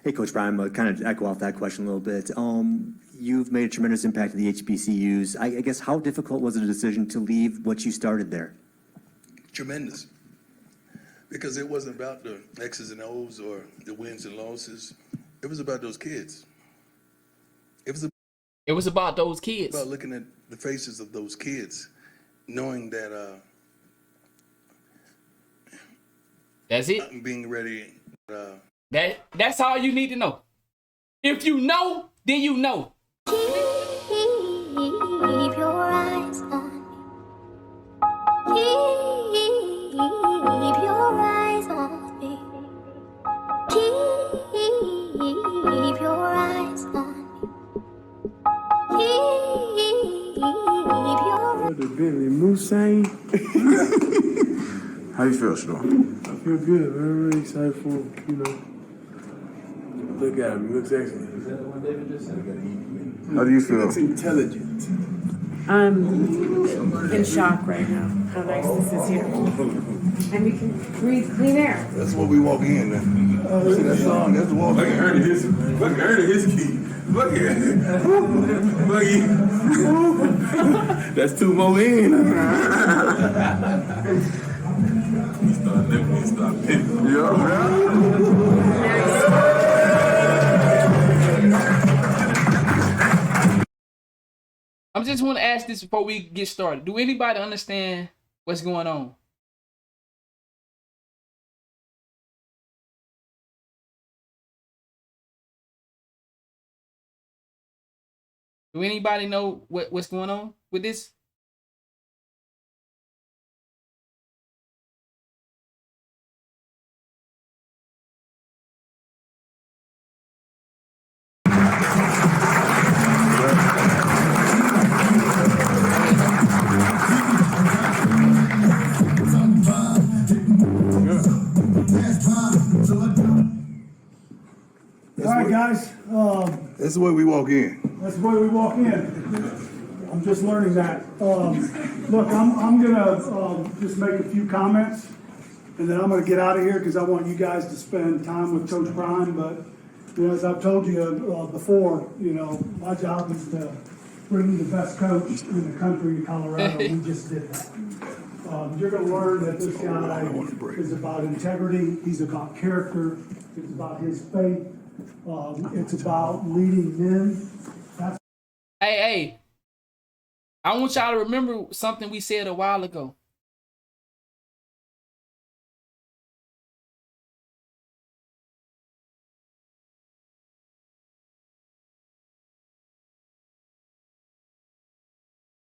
Hey, Coach Brian, kind of echo off that question a little bit. You've made a tremendous impact in the HBCUs. I guess how difficult was the decision to leave what you started there? Tremendous. Because it wasn't about the X's and O's or the wins and losses. It was about those kids. It was about those kids. About looking at the faces of those kids, knowing that that's it. I'm being ready. That's all you need to know. If you know, then you know. Keep your eyes on me. Keep your eyes on me. Keep your eyes on me. Keep your The Bentley Moussain. How you feel, Storm? I feel good. Very excited for, look at him. He looks excellent. How do you He feel? looks intelligent. I'm in shock right now. How nice this is here. And we can breathe clean air. That's what we walk in. See that song? That's the walk Look at Ernie his key. Look at it. That's two more in. I just want to ask this before we get started. Do anybody understand what's going on? Do anybody know what's going on with this? All right, guys. That's the way we walk in. That's the way we walk in. I'm just learning that. Look, I'm gonna just make a few comments, and then I'm gonna get out of here because I want you guys to spend time with Coach Brian. But as I've told you before, my job is to bring you the best coach in the country in Colorado. We just did that. You're gonna learn that this guy is about integrity. He's about character. It's about his faith. It's about leading men. Hey, I want y'all to remember something we said a while ago.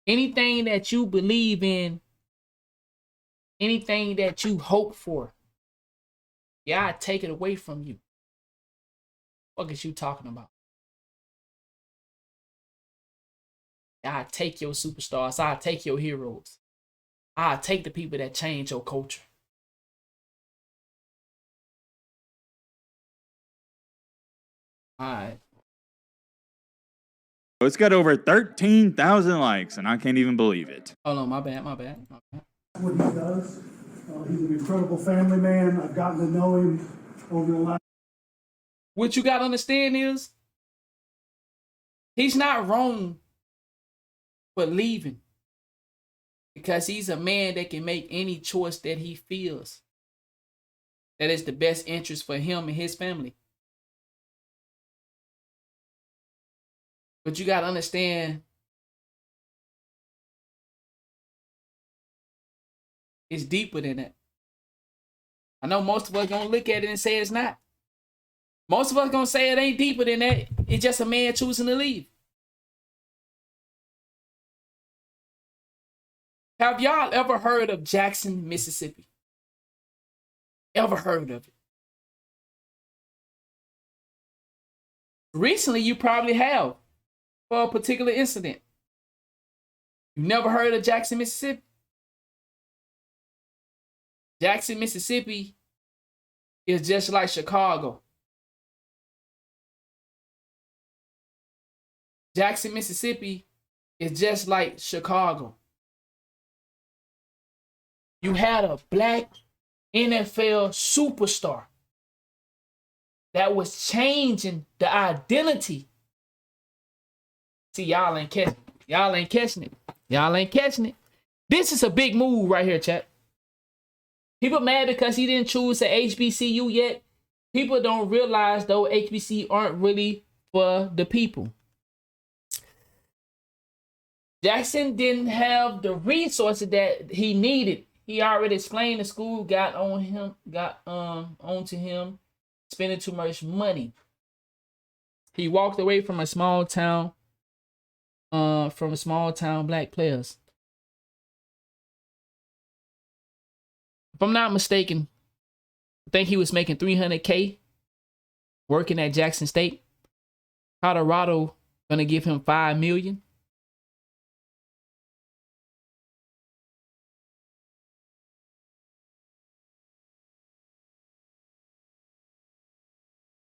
Anything that you believe in, anything that you hope for, I take it away from you. What is you talking about? I take your superstars. I take your heroes. I take the people that change your culture. All right. It's got over 13,000 likes, and I can't even believe it. Oh no, my bad. What he does. He's an incredible family man. I've gotten to know him over the last. What you got to understand is, he's not wrong for leaving, because he's a man that can make any choice that he feels that is the best interest for him and his family. But you got to understand, it's deeper than that. I know most of us gonna look at it and say it's not. Most of us gonna say it ain't deeper than that. It's just a man choosing to leave. Have y'all ever heard of Jackson, Mississippi? Ever heard of it? Recently, you probably have, for a particular incident. You never heard of Jackson, Mississippi? Jackson, Mississippi is just like Chicago. Jackson, Mississippi is just like Chicago. You had a black NFL superstar that was changing the identity. See, y'all ain't catching it. Y'all ain't catching it. Y'all ain't catching it. This is a big move right here, chat. People mad because he didn't choose the HBCU yet. People don't realize, though, HBCU aren't really for the people. Jackson didn't have the resources that he needed. He already explained the school got onto him, spending too much money. He walked away from a small town black players. If I'm not mistaken, I think he was making $300K working at Jackson State. Colorado gonna give him $5 million.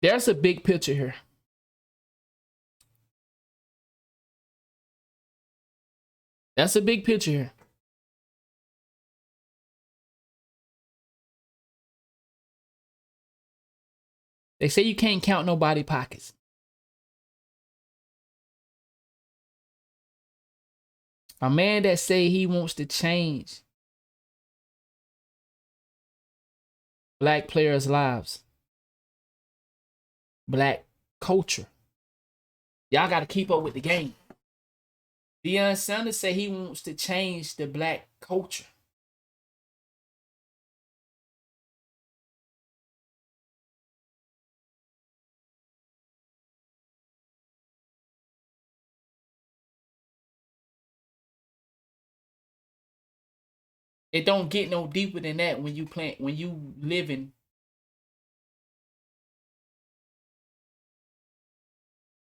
There's a big picture here. That's a big picture here. They say you can't count nobody's pockets. A man that say he wants to change black players' lives, black culture. Y'all got to keep up with the game. Deion Sanders say he wants to change the black culture. It don't get no deeper than that when you living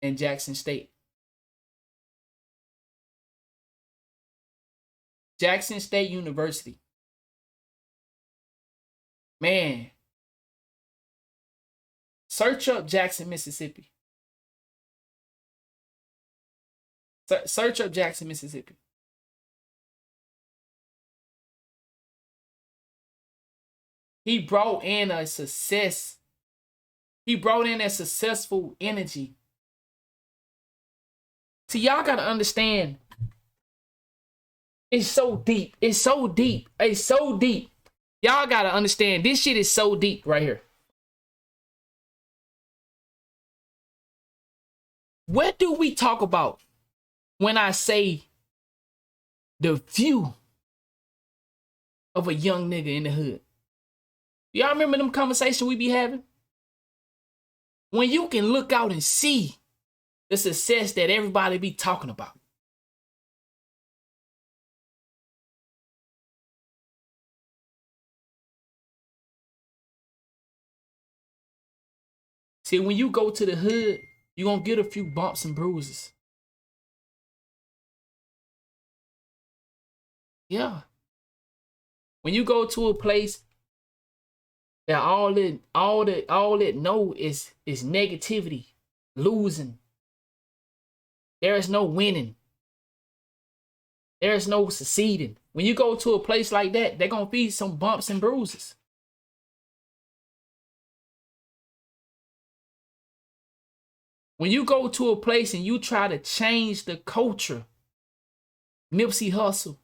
in Jackson State. Jackson State University. Man. Search up Jackson, Mississippi. Search up Jackson, Mississippi. He brought in a success. He brought in a successful energy. See, y'all got to understand. It's so deep. It's so deep. It's so deep. Y'all got to understand. This shit is so deep right here. What do we talk about when I say the view of a young nigga in the hood? Y'all remember them conversations we be having? When you can look out and see the success that everybody be talking about. See, when you go to the hood, you're going to get a few bumps and bruises. Yeah. When you go to a place that all it know is negativity, losing. There is no winning. There is no succeeding. When you go to a place like that, they're going to be some bumps and bruises. When you go to a place and you try to change the culture, Nipsey Hussle,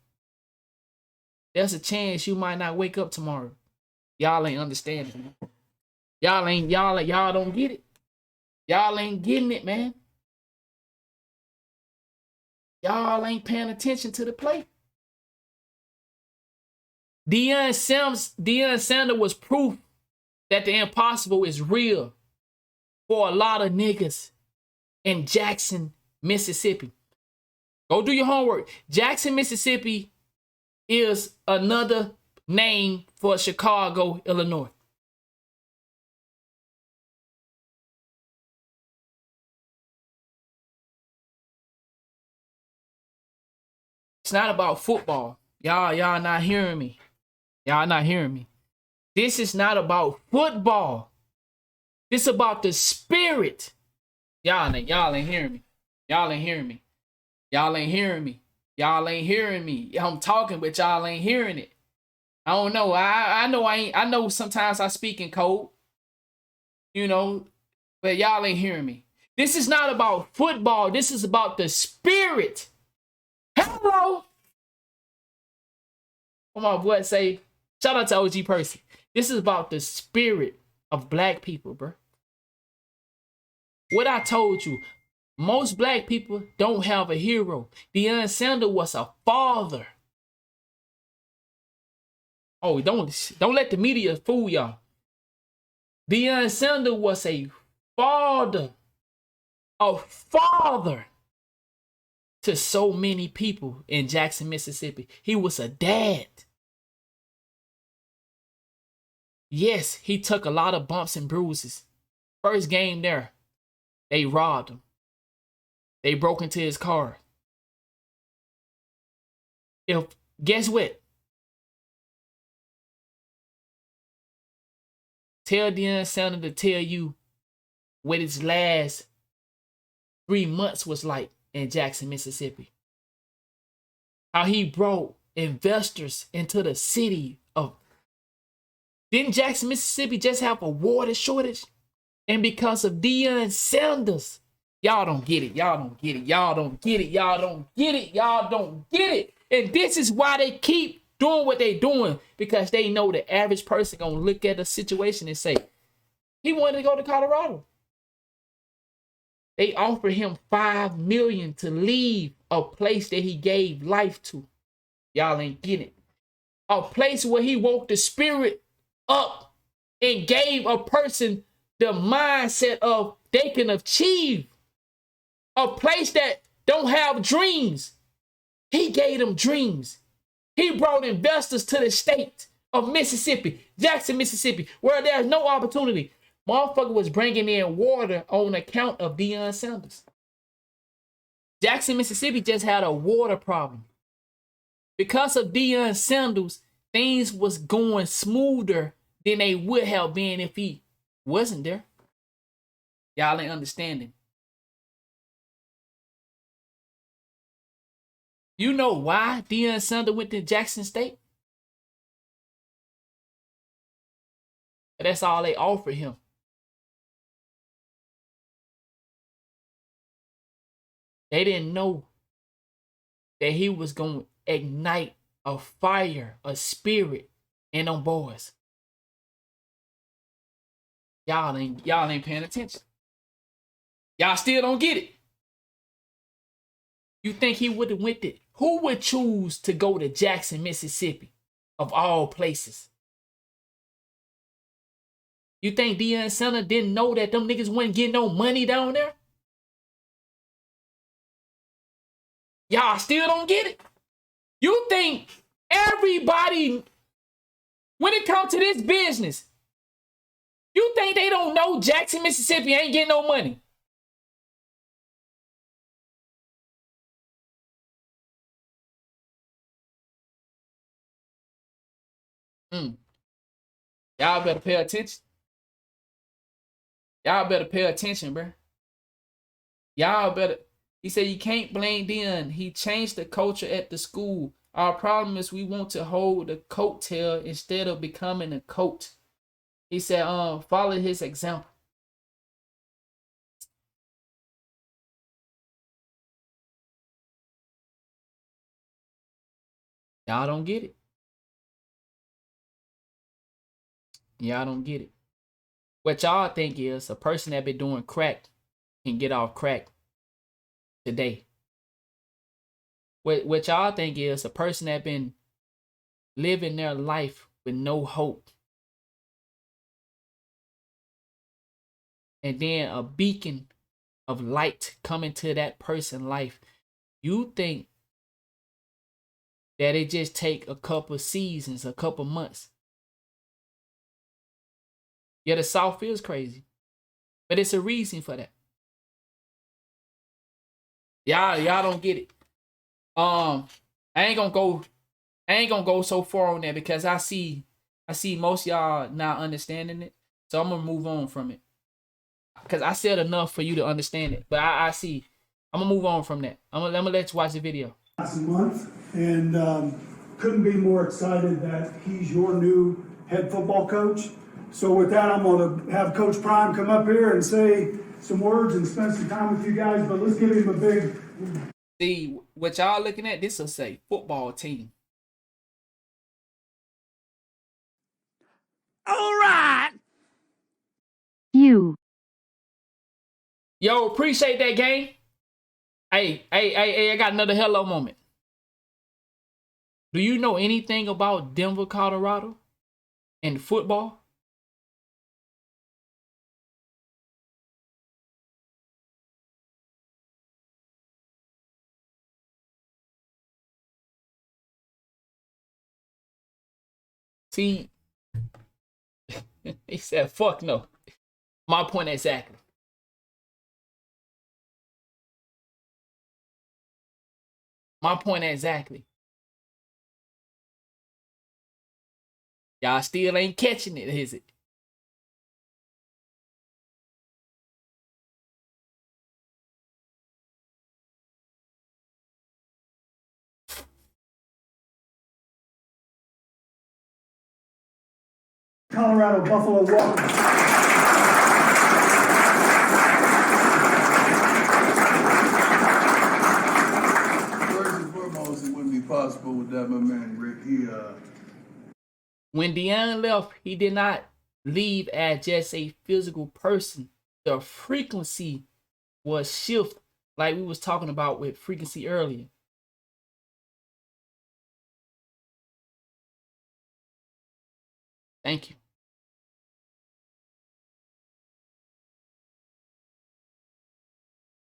there's a chance you might not wake up tomorrow. Y'all ain't understanding. Y'all don't get it. Y'all ain't getting it, man. Y'all ain't paying attention to the play. Deion Sanders was proof that the impossible is real for a lot of niggas in Jackson, Mississippi. Go do your homework. Jackson, Mississippi is another name for Chicago, Illinois. It's not about football. Y'all not hearing me. Y'all not hearing me. This is not about football. This is about the spirit. Y'all ain't hearing me. Y'all ain't hearing me. Y'all ain't hearing me. Y'all ain't hearing me. I'm talking, but y'all ain't hearing it. I don't know. I know sometimes I speak in code. You know, But y'all ain't hearing me. This is not about football. This is about the spirit. Hello. Come on, boy, say, shout out to OG Percy. This is about the spirit of black people, bro. What I told you, most black people don't have a hero. Deion Sanders was a father. Oh, don't let the media fool y'all. Deion Sanders was a father to so many people in Jackson, Mississippi. He was a dad. Yes, he took a lot of bumps and bruises. First game there, they robbed him. They broke into his car. Guess what? Tell Deion Sanders to tell you what his last 3 months was like in Jackson, Mississippi. How he brought investors into the city of... Didn't Jackson, Mississippi just have a water shortage? And because of Deion Sanders, y'all don't get it. Y'all don't get it. Y'all don't get it. Y'all don't get it. Y'all don't get it. And this is why they keep doing what they doing, because they know the average person gonna look at the situation and say, he wanted to go to Colorado. They offered him $5 million to leave a place that he gave life to. Y'all ain't getting it. A place where he woke the spirit up and gave a person the mindset of they can achieve. A place that don't have dreams. He gave them dreams. He brought investors to the state of Mississippi, Jackson, Mississippi, where there's no opportunity. Motherfucker was bringing in water on account of Deion Sanders. Jackson, Mississippi just had a water problem. Because of Deion Sanders, things was going smoother than they would have been if he wasn't there. Y'all ain't understanding. You know why Deion Sanders went to Jackson State? That's all they offered him. They didn't know that he was going to ignite a fire, a spirit in them boys. Y'all ain't paying attention. Y'all still don't get it. You think he would have went there? Who would choose to go to Jackson, Mississippi, of all places? You think Deion Sanders didn't know that them niggas wouldn't get no money down there? Y'all still don't get it. You think everybody, when it comes to this business, you think they don't know Jackson, Mississippi ain't getting no money? Y'all better pay attention. Y'all better pay attention, bro. Y'all better. He said you can't blame Deion. He changed the culture at the school. Our problem is we want to hold the coattail instead of becoming a coach. He said, follow his example. Y'all don't get it. Y'all don't get it. What y'all think is a person that been doing crack can get off crack today. What y'all think is a person that been living their life with no hope, and then a beacon of light coming to that person's life. You think that it just take a couple seasons, a couple months. Yeah, the South feels crazy, but it's a reason for that. Y'all don't get it. I ain't gonna go so far on that because I see most y'all not understanding it. So I'm gonna move on from it. Cause I said enough for you to understand it. But I see. I'm gonna move on from that. I'm gonna let you watch the video. Last month, and couldn't be more excited that he's your new head football coach. So with that, I'm gonna have Coach Prime come up here and say some words and spend some time with you guys, but let's give him a big. See, what y'all looking at, this will say football team. You. Yo, appreciate that game. Hey, I got another hello moment. Do you know anything about Denver, Colorado and football? See, he said, fuck no. My point exactly. My point exactly. Y'all still ain't catching it, is it? Colorado Buffalo welcome. First and foremost, it wouldn't be possible without my man Rick. When Deion left, he did not leave as just a physical person. The frequency was shift, like we was talking about with frequency earlier. Thank you.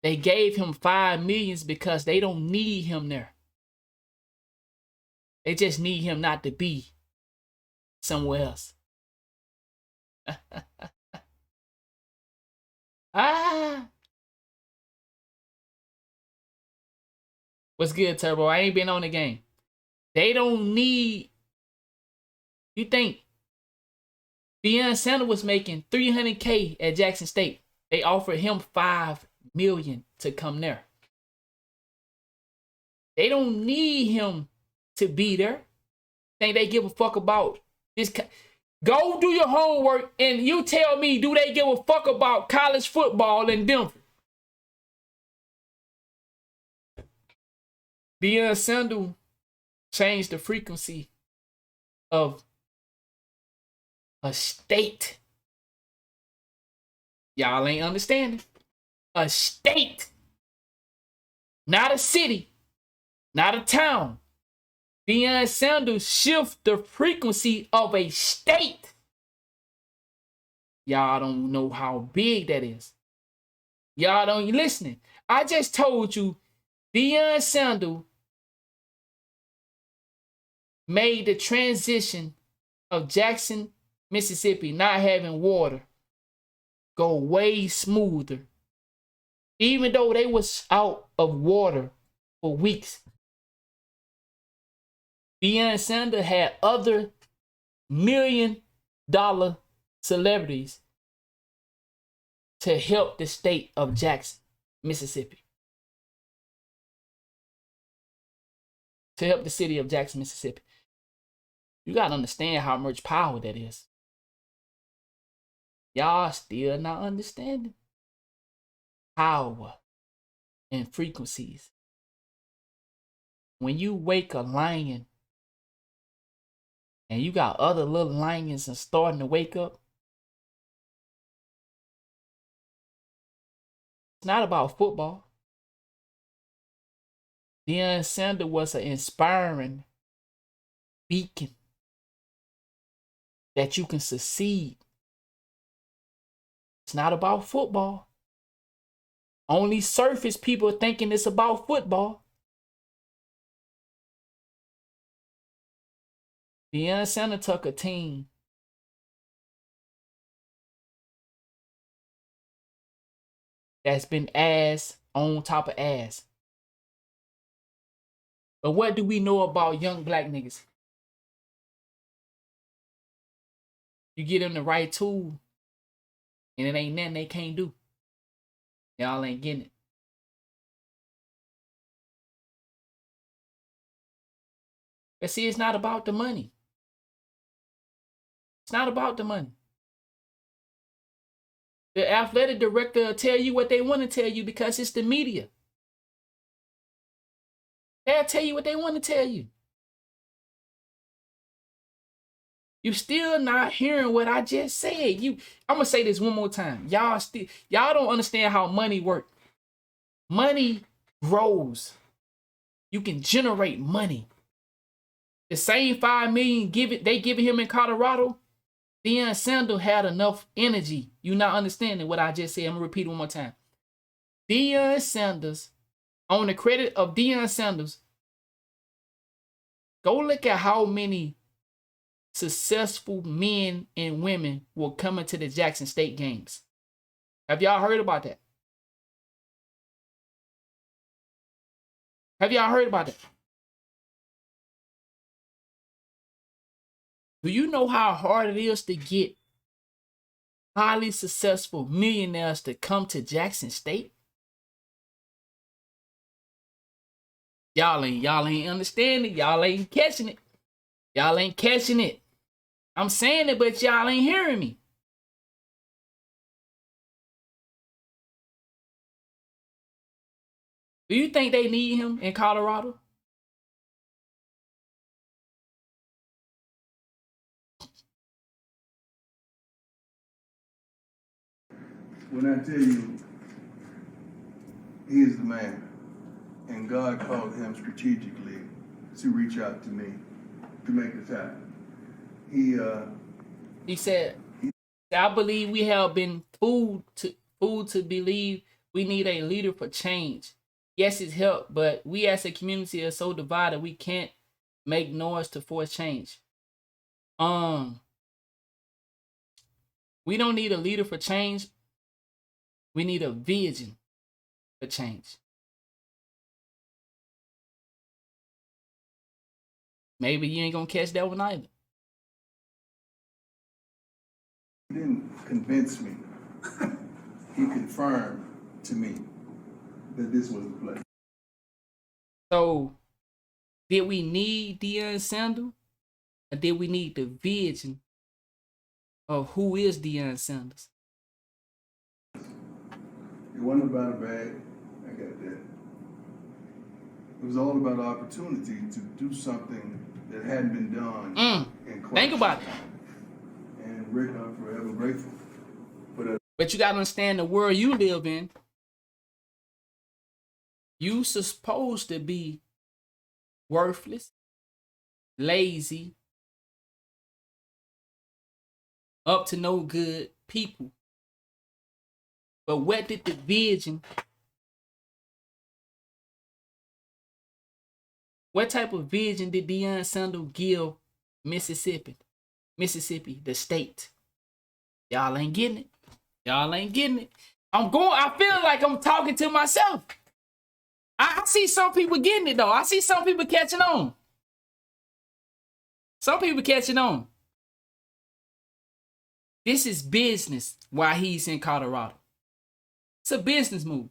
They gave him $5 million because they don't need him there. They just need him not to be somewhere else. What's good, Turbo? I ain't been on the game. They don't need. You think Deion Sanders was making $300K at Jackson State? They offered him $5 million to come there. They don't need him to be there. Think they give a fuck about this? Go do your homework and you tell me, do they give a fuck about college football in Denver? Deion Sanders changed the frequency of a state. Y'all ain't understanding. A state. Not a city. Not a town. Deion Sanders shift the frequency of a state. Y'all don't know how big that is. Y'all don't listening. I just told you Deion Sanders made the transition of Jackson, Mississippi not having water go way smoother. Even though they was out of water for weeks. Deion Sanders had other $1 million celebrities to help the state of Jackson, Mississippi. To help the city of Jackson, Mississippi. You gotta understand how much power that is. Y'all still not understanding power and frequencies. When you wake a lion and you got other little lions and starting to wake up, it's not about football. Deion Sanders was an inspiring beacon that you can succeed. It's not about football. Only surface people thinking it's about football. Deion Sanders took a team that's been ass on top of ass. But what do we know about young black niggas? You get them the right tool, and it ain't nothing they can't do. Y'all ain't getting it. But see, it's not about the money. It's not about the money. The athletic director will tell you what they want to tell you because it's the media. They'll tell you what they want to tell you. You still not hearing what I just said. I'm gonna say this one more time. Y'all don't understand how money works. Money grows. You can generate money. The same $5 million they giving him in Colorado, Deion Sanders had enough energy. You not understanding what I just said. I'm gonna repeat it one more time. Deion Sanders, on the credit of Deion Sanders, go look at how many successful men and women will come into the Jackson State games. Have y'all heard about that? Have y'all heard about that? Do you know how hard it is to get highly successful millionaires to come to Jackson State? Y'all ain't understanding. Y'all ain't catching it. Y'all ain't catching it. I'm saying it, but y'all ain't hearing me. Do you think they need him in Colorado? When I tell you, he is the man, and God called him strategically to reach out to me to make this happen. He said, I believe we have been fooled to believe we need a leader for change. Yes, it's help, but we as a community are so divided we can't make noise to force change. We don't need a leader for change. We need a vision for change. Maybe you ain't gonna catch that one either. He didn't convince me. He confirmed to me that this was the play. So, did we need Deion Sanders? Or did we need the vision of who is Deion Sanders? It wasn't about a bag. I got that. It was all about opportunity to do something that hadn't been done in quite Think about it. And Rick, I'm forever grateful for that. But you gotta understand the world you live in. You supposed to be worthless, lazy, up to no good people. But what did the vision? What type of vision did Deion Sanders give Mississippi, the state? Y'all ain't getting it. Y'all ain't getting it. I feel like I'm talking to myself. I see some people getting it though. I see some people catching on. Some people catching on. This is business while he's in Colorado. It's a business move.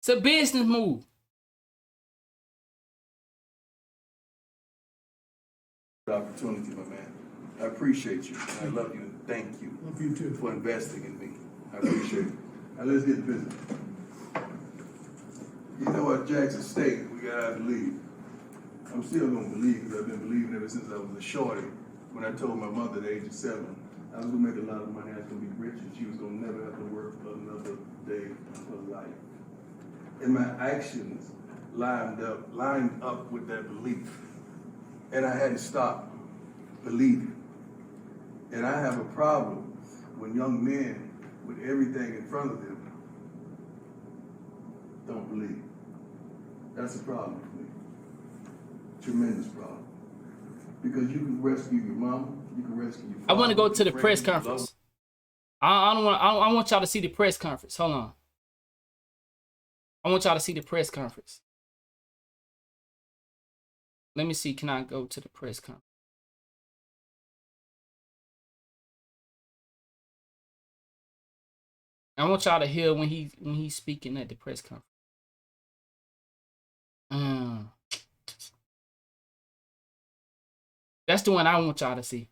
It's a business move. Opportunity, my man. I appreciate you. I love you and thank you. Love you too. For investing in me. I appreciate it. Now let's get to business. You know what, Jackson State, we gotta believe. I'm still gonna believe because I've been believing ever since I was a shorty. When I told my mother at the age of 7, I was gonna make a lot of money, I was gonna be rich, and she was gonna never have to work for another day of her life. And my actions lined up with that belief. And I hadn't stopped believing. And I have a problem when young men with everything in front of them don't believe. That's a problem for me. Tremendous problem. Because you can rescue your mama, you can rescue your father. I want to go to the friends, press you love conference. I want y'all to see the press conference. Hold on. I want y'all to see the press conference. Let me see. Can I go to the press conference? I want y'all to hear when he's speaking at the press conference. That's the one I want y'all to see.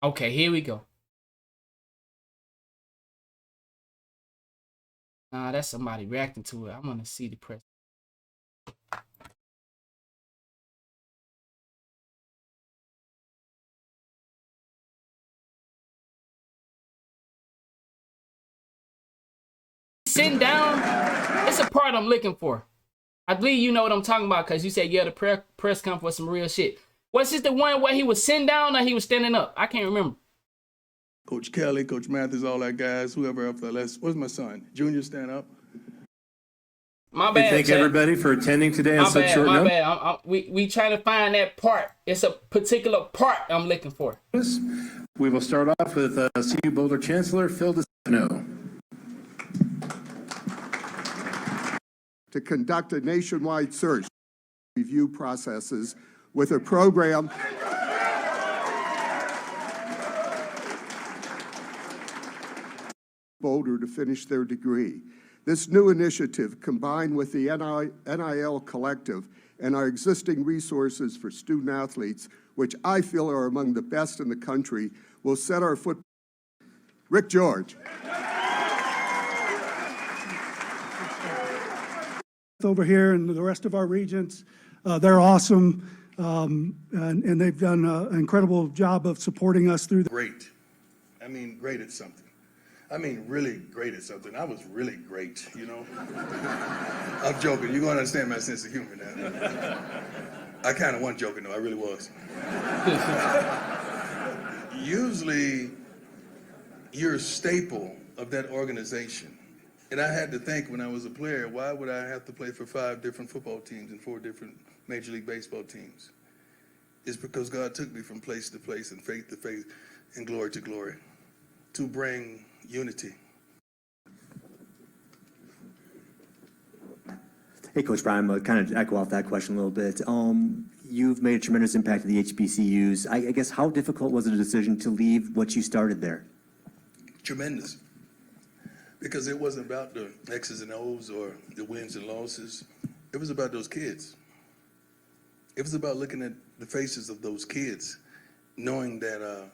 Okay, here we go. Nah, that's somebody reacting to it. I want to see the press. Sitting down, it's a part I'm looking for. I believe you know what I'm talking about because you said, yeah, the press conference for some real shit. Was this the one where he was sitting down or he was standing up? I can't remember. Coach Kelly, Coach Mathis, all that guys, whoever up there. Where's my son? Junior, stand up. My bad. Thank Chat. everybody for attending today on My such bad, short my notice. bad. We trying to find that part. It's a particular part I'm looking for. We will start off with CU Boulder Chancellor Phil DeStefano. To conduct a nationwide search review processes with a program Boulder to finish their degree. This new initiative, combined with the NIL Collective and our existing resources for student athletes, which I feel are among the best in the country, will set our foot. Rick George. Over here and the rest of our regents, they're awesome, and they've done an incredible job of supporting us through the. Great. I mean, great at something. I mean, really great at something. I was really great, you know? I'm joking. You're going to understand my sense of humor now. I kind of wasn't joking, though. I really was. Usually, you're a staple of that organization. And I had to think when I was a player, why would I have to play for 5 different football teams and 4 different Major League Baseball teams? It's because God took me from place to place and faith to faith and glory to glory to bring unity. Hey, Coach Brian, I'll kind of echo off that question a little bit. You've made a tremendous impact to the HBCUs. I guess how difficult was it a decision to leave what you started there? Tremendous. Because it wasn't about the X's and O's or the wins and losses. It was about those kids. It was about looking at the faces of those kids, knowing that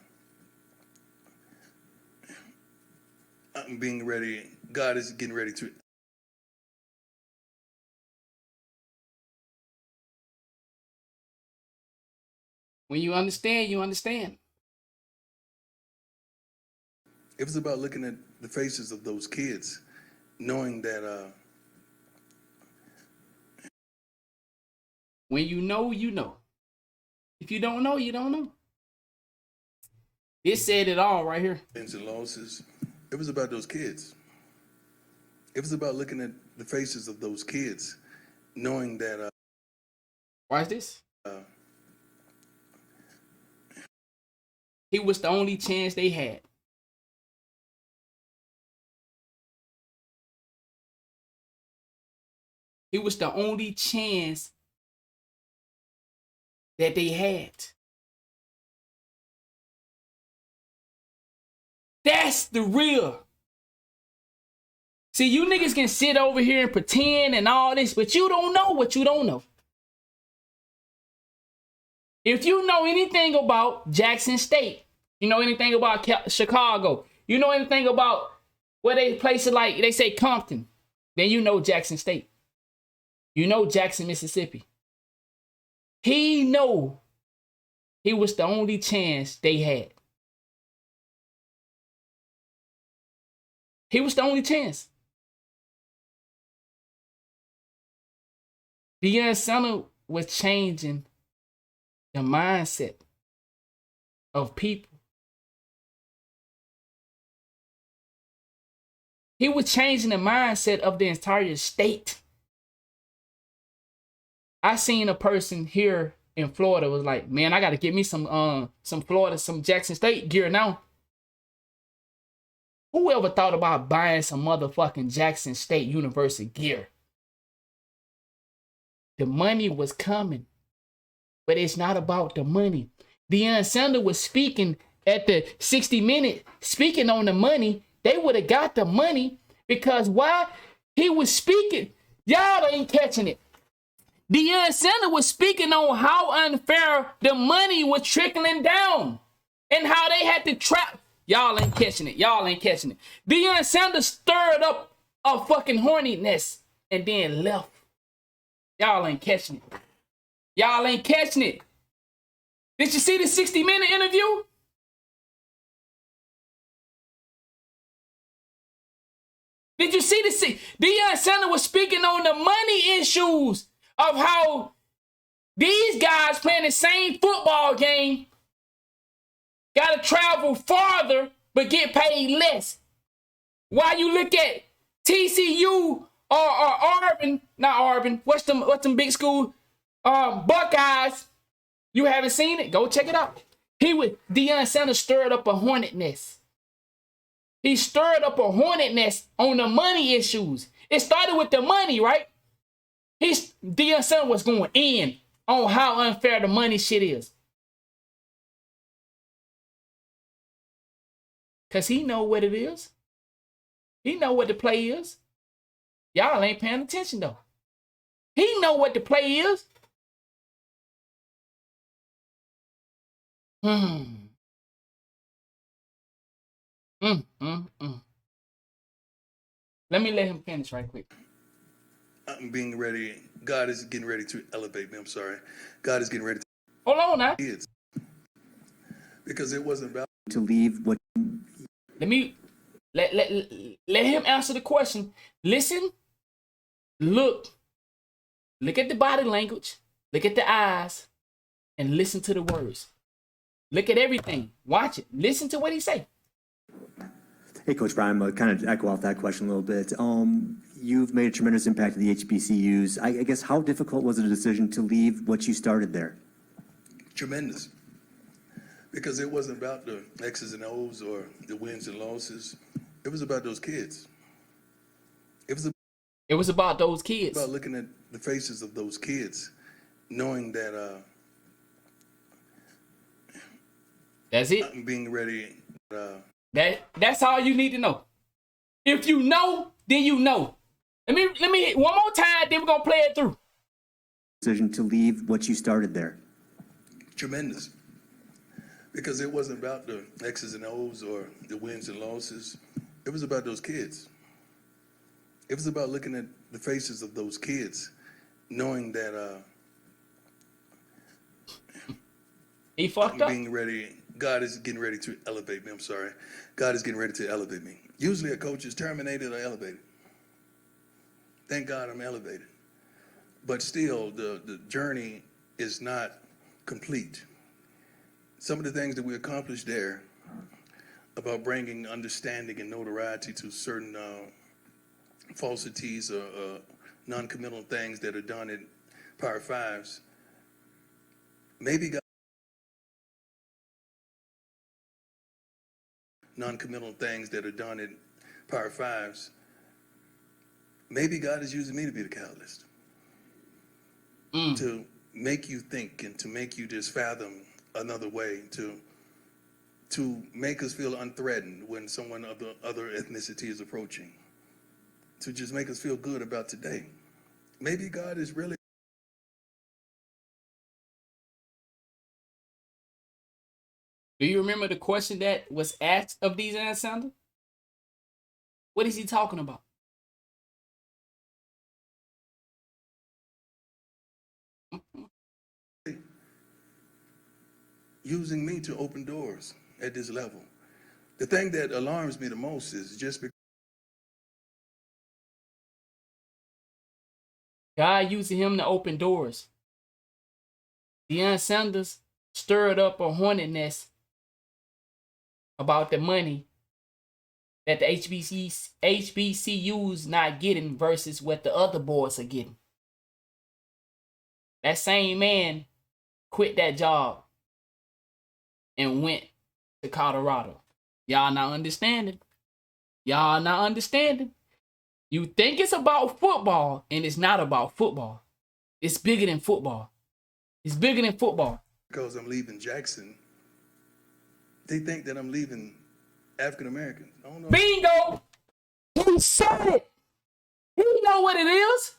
I'm being ready, God is getting ready to. When you understand, you understand. It was about looking at the faces of those kids, knowing that When you know, you know. If you don't know, you don't know. It said it all right here. wins and losses. It was about those kids. It was about looking at the faces of those kids, knowing that Watch this. He was the only chance they had. He was the only chance that they had. That's the real. See, you niggas can sit over here and pretend and all this, but you don't know what you don't know. If you know anything about Jackson State, you know anything about Chicago, you know anything about where they places like, they say Compton, then you know Jackson State. You know Jackson, Mississippi. He know he was the only chance they had. He was the only chance. Deion Center was changing the mindset of people. He was changing the mindset of the entire state. I seen a person here in Florida was like, man, I got to get me some Florida, some Jackson State gear now. Who ever thought about buying some motherfucking Jackson State University gear? The money was coming, but it's not about the money. Deion Sanders was speaking at the 60 Minutes, speaking on the money. They would have got the money because why? He was speaking. Y'all ain't catching it. Deion Sanders was speaking on how unfair the money was trickling down and how they had to trap. Y'all ain't catching it. Y'all ain't catching it. Deion Sanders stirred up a fucking hornet nest and then left. Y'all ain't catching it. Y'all ain't catching it. Did you see the 60-minute interview? Did you see Deion Sanders was speaking on the money issues of how these guys playing the same football game got to travel farther but get paid less. While you look at TCU or Auburn, not Auburn, what's them big school Buckeyes? You haven't seen it? Go check it out. Deion Sanders stirred up a hornet nest. He stirred up a hornet nest on the money issues. It started with the money, right? Deion Sanders was going in on how unfair the money shit is. Because he know what it is. He know what the play is. Y'all ain't paying attention, though. He know what the play is. Let me let him finish right quick. I'm being ready. God is getting ready to elevate me. I'm sorry. God is getting ready to. Hold on now. Kids. Because it wasn't about. To leave what? Let him answer the question. Listen, look at the body language, look at the eyes, and listen to the words. Look at everything. Watch it. Listen to what he say. Hey, Coach Brian, kind of echo off that question a little bit. You've made a tremendous impact to the HBCUs. I guess how difficult was the decision to leave what you started there? Tremendous. Because it wasn't about the X's and O's or the wins and losses. It was about those kids. It was about those kids. About looking at the faces of those kids, knowing that that's it. I'm being ready. That's all you need to know. If you know, then you know. Let me one more time, then we're gonna play it through. Decision to leave what you started there. Tremendous. Because it wasn't about the X's and O's or the wins and losses. It was about those kids. It was about looking at the faces of those kids, knowing that he fucked up. Being ready. God is getting ready to elevate me. I'm sorry. God is getting ready to elevate me. Usually a coach is terminated or elevated. Thank God I'm elevated. But still, the journey is not complete. Some of the things that we accomplished there about bringing understanding and notoriety to certain falsities or non-committal things that are done in Power Fives, maybe God non-committal things that are done in Power Fives, maybe God is using me to be the catalyst. To make you think and to make you just fathom another way, to make us feel unthreatened when someone of the other ethnicity is approaching, to just make us feel good about today. Maybe God is really. Do you remember the question that was asked of Deion Sanders? What is he talking about? Using me to open doors at this level. The thing that alarms me the most is just because God using him to open doors. Deion Sanders stirred up a hornet nest about the money that the HBCUs not getting versus what the other boys are getting. That same man quit that job and went to Colorado. Y'all not understanding. Y'all not understanding. You think it's about football, and it's not about football. It's bigger than football. It's bigger than football. Because I'm leaving Jackson, they think that I'm leaving African Americans. I don't know. Bingo! He said it. He know what it is.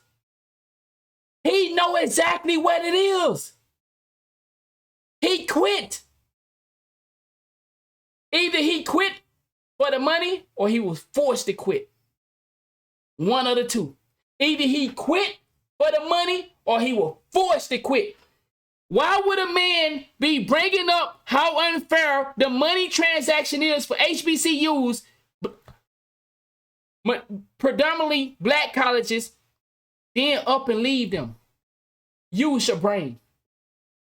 He know exactly what it is. He quit. Either he quit for the money or he was forced to quit. One of the two. Either he quit for the money or he was forced to quit. Why would a man be bringing up how unfair the money transaction is for HBCUs, predominantly black colleges, then up and leave them? Use your brain.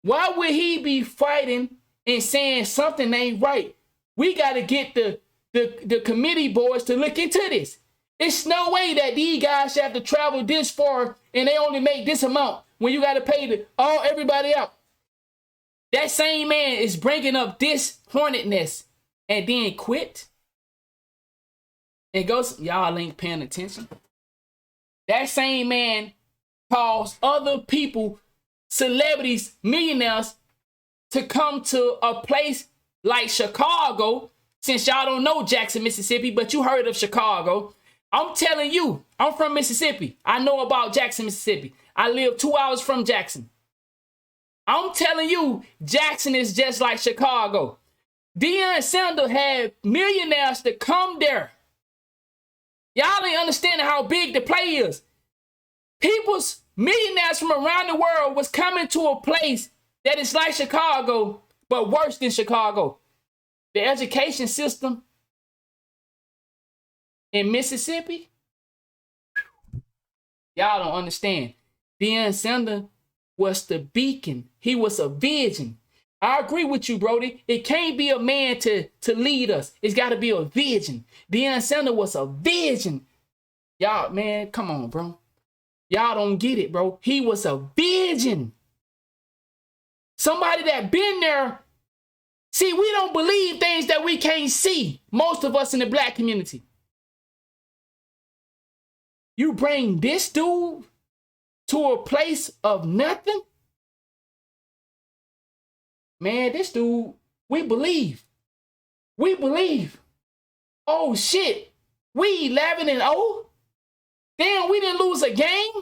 Why would he be fighting and saying something ain't right? We got to get the committee boards to look into this. It's no way that these guys have to travel this far and they only make this amount when you got to pay everybody out. That same man is bringing up this hornet nest and then quit. It goes, y'all ain't paying attention. That same man calls other people, celebrities, millionaires, to come to a place like Chicago. Since y'all don't know Jackson, Mississippi, but you heard of Chicago. I'm telling you, I'm from Mississippi. I know about Jackson, Mississippi. I live 2 hours from Jackson. I'm telling you, Jackson is just like Chicago. Deion Sanders had millionaires to come there. Y'all ain't understanding how big the play is. People's millionaires from around the world was coming to a place that is like Chicago, but worse than Chicago. The education system in Mississippi, y'all don't understand. Deion Sanders was the beacon. He was a vision. I agree with you, Brody. It can't be a man to lead us. It's got to be a vision. Deion Sanders was a vision. Y'all, man, come on, bro. Y'all don't get it, bro. He was a vision. Somebody that been there. See, we don't believe things that we can't see. Most of us in the black community. You bring this dude to a place of nothing? Man, this dude, we believe. We believe. Oh, shit. We 11-0? Damn, we didn't lose a game?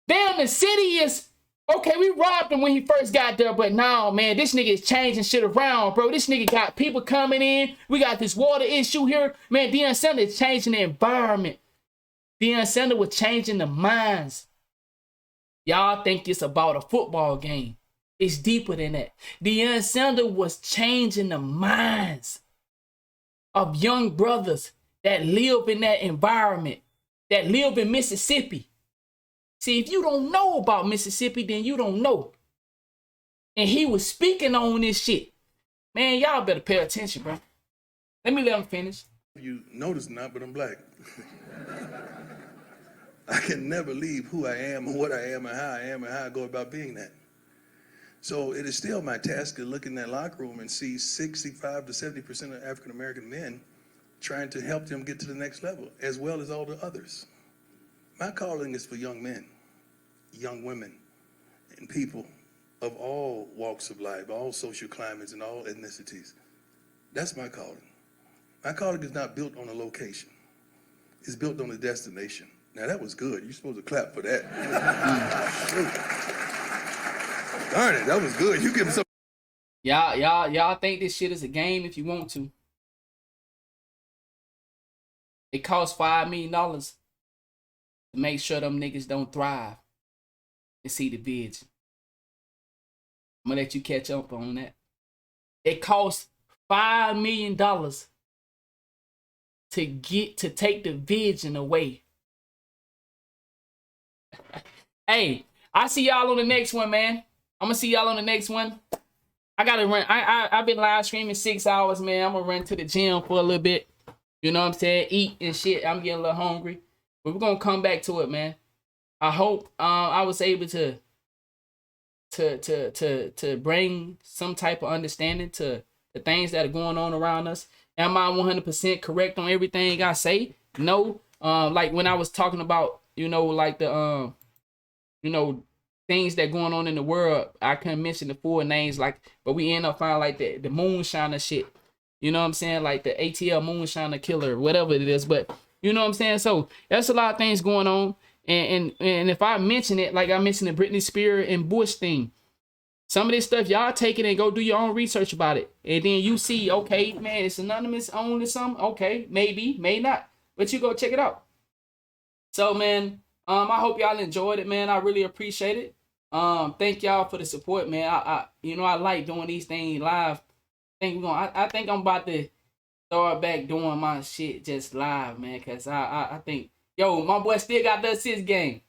Damn, the city is... Okay, we robbed him when he first got there, but now, man, this nigga is changing shit around, bro. This nigga got people coming in. We got this water issue here. Man, Deion Sanders is changing the environment. Deion Sanders was changing the minds. Y'all think it's about a football game. It's deeper than that. Deion Sanders was changing the minds of young brothers that live in that environment, that live in Mississippi. See, if you don't know about Mississippi, then you don't know. And he was speaking on this shit. Man, y'all better pay attention, bro. Let me let him finish. You notice not, but I'm black. I can never leave who I am and what I am and how I go about being that. So it is still my task to look in that locker room and see 65 to 70% of African-American men trying to help them get to the next level, as well as all the others. My calling is for young men, young women, and people of all walks of life, all social climates, and all ethnicities. That's my calling. My calling is not built on a location. It's built on a destination. Now, that was good. You're supposed to clap for that. Darn it, that was good. You give me some. Y'all think this shit is a game if you want to. It costs $5 million to make sure them niggas don't thrive and see the vision. I'm gonna let you catch up on that. It costs $5 million to take the vision away. Hey, I see y'all on the next one, man. I'm gonna see y'all on the next one. I gotta run. I've been live streaming 6 hours, man. I'm gonna run to the gym for a little bit. You know what I'm saying? Eat and shit. I'm getting a little hungry. But we're gonna come back to it, man. I hope I was able to bring some type of understanding to the things that are going on around us. Am I 100% correct on everything I say? No. Like when I was talking about, like the things that going on in the world, I couldn't mention the full names, but we end up finding like the moonshiner shit. You know what I'm saying? Like the ATL moonshiner killer, whatever it is. But you know what I'm saying? So there's a lot of things going on. And if I mention it, like I mentioned the Britney Spears and Bush thing, some of this stuff, y'all take it and go do your own research about it. And then you see, okay, man, it's anonymous owned or something. Okay, maybe, may not. But you go check it out. So, man, I hope y'all enjoyed it, man. I really appreciate it. Thank y'all for the support, man. I like doing these things live. I think I'm about to start back doing my shit just live, man. Cause I think, yo, my boy still got the assist game.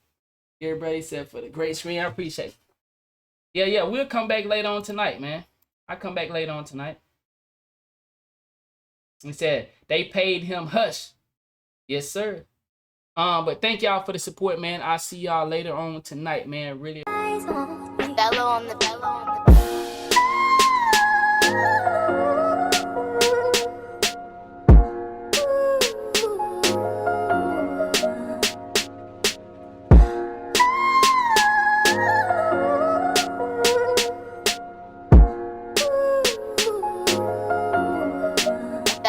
Everybody said for the great screen. I appreciate it. Yeah, we'll come back later on tonight, man. I come back later on tonight. He said they paid him hush. Yes, sir. But thank y'all for the support, man. I'll see y'all later on tonight, man. Really. Bello on the